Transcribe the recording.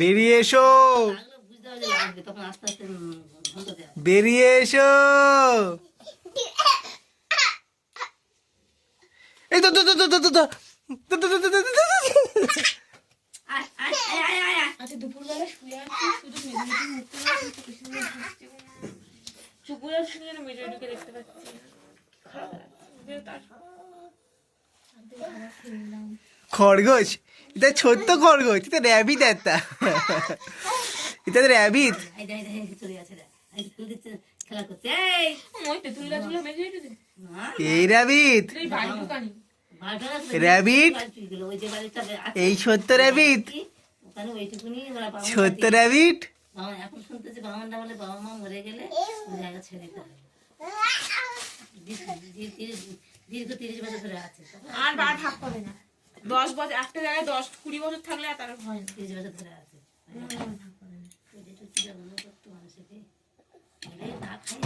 বেরিয়ে এসো, বেরিয়ে এসো। এই তো তো তো তো তো তো তো। আচ্ছা দুপুরবেলা শুয়ে আছি, শুধু মেজরিটি মুখতে পারছি, চুপুরা শুনে যেন মেজরিটিকে দেখতে পাচ্ছি। খারাপ লাগছে তার খরগোশ, এটা ছোট্ট খরগোশ, এটা র্যাবিট একটা, এটা র্যাবিট। এই র্যাবিট, র্যাবিট, এই ছোট্ট র্যাবিট, ছোট্ট র্যাবিট। এখন শুনতেছি বাবা বলে বাবা মা মরে গেলে জায়গা ছেড়ে দিতে হবে। দীর্ঘ 30 বছর ধরে আছে, আর বার ভাগ করে না। 10 বছর একটা জায়গায় 10-20 বছর থাকলে আর তার হয় না। 30 বছর ধরে আছে। ভাগ করে না। করতো মানুষকে না খাই